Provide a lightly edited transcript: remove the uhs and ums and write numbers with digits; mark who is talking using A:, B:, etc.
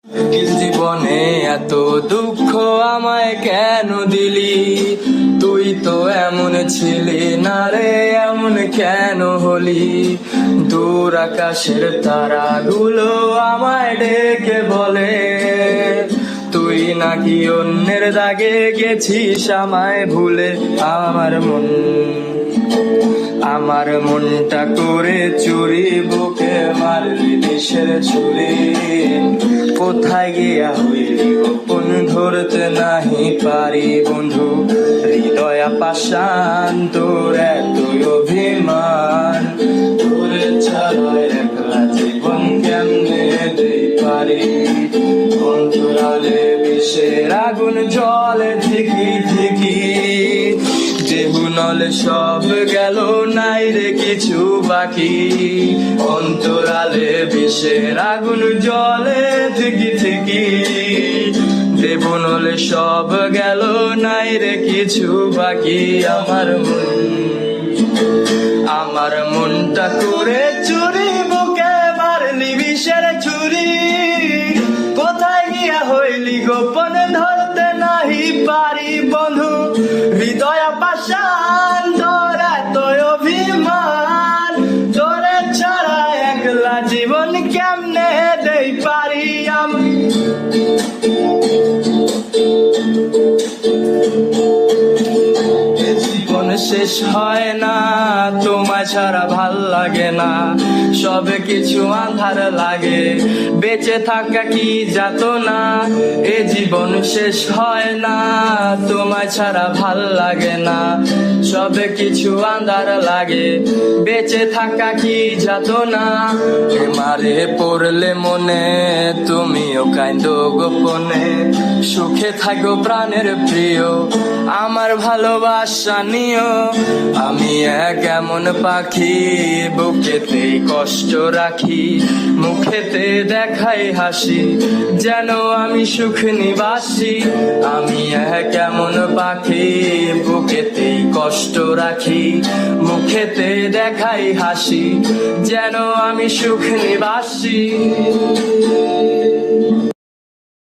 A: জীবনে এত দুঃখ আমায় কেন দিলি? তুই তো এমন ছিলি না রে, এমন কেন হলি? দূর আকাশের তারাগুলো আমায় ডেকে বলে, তুই নাকি অন্যের দাগে গেছিস আমায় ভুলে। আমার মনটা করে চুরি, বুকে মারলি দেশের ছুরি। কোথায় গিয়া হইলি গোপন ধরতে নাহি পারি বন্ধু। হৃদয় পাষাণ তোর এতই অভিমান, তোরে ছাড়াই একলা জীবন কেমনে দিই পারি। অন্তরালে বিষের আগুন জলে ঠিকি ঠিকি, জীবনলে সব গেল নাই রে কিছু বাকি। অন্তরালে বিষের আগুন জলে ঠিকি ঠিকি, জীবনলে সব গেল নাই রে কিছু বাকি। আমার মনটা করে চুরি, বুকে মারলি বিষের ছুরি। কোথায় গিয়া হইলি গোপন ধরতে নাহি পারি বন্ধু। হৃদয় পাষাণ তোর এতই অভিমান, তোরে ছাড়া একলা জীবন কেমনে দেই পারি আমি। জীবন শেষ হয় না, তোমায় ছাড়া ভাল লাগে না। সব কিছু আঁধার লাগে, বেঁচে থাকা কি যাতনা। এ জীবন শেষ হয় না, তোমায় ছাড়া ভাল লাগে না। সব কিছু আঁধার লাগে, বেঁচে থাকা কি যাতনা। মারে পড়লে মনে তুমিও কাঁদো গোপনে, সুখে থাকো প্রাণের প্রিয় আমার ভালোবাসা নিও। আমি এক এমন পাখি, বুকেতে কষ্ট রাখি, মুখেতে দেখাই হাসি, যেন আমি সুখ নিবাসী। আমি এক এমন পাখি, বুকেতে কষ্ট রাখি, মুখেতে দেখাই হাসি, যেন আমি সুখ নিবাসী।